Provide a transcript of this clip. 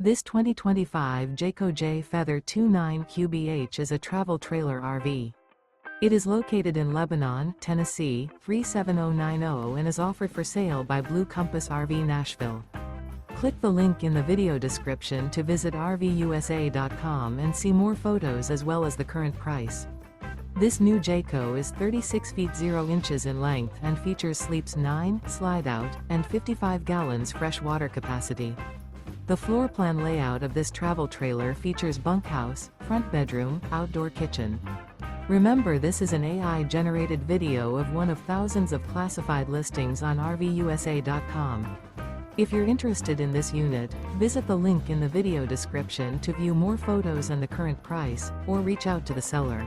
This 2025 Jayco Jay Feather 29QBH is a travel trailer RV. It is located in Lebanon, Tennessee, 37090 and is offered for sale by Blue Compass RV Nashville. Click the link in the video description to visit RVUSA.com and see more photos as well as the current price. This new Jayco is 36 feet 0 inches in length and features sleeps 9, slide-out, and 55 gallons fresh water capacity. The floor plan layout of this travel trailer features bunkhouse, front bedroom, outdoor kitchen. Remember, this is an AI-generated video of one of thousands of classified listings on RVUSA.com. If you're interested in this unit, visit the link in the video description to view more photos and the current price, or reach out to the seller.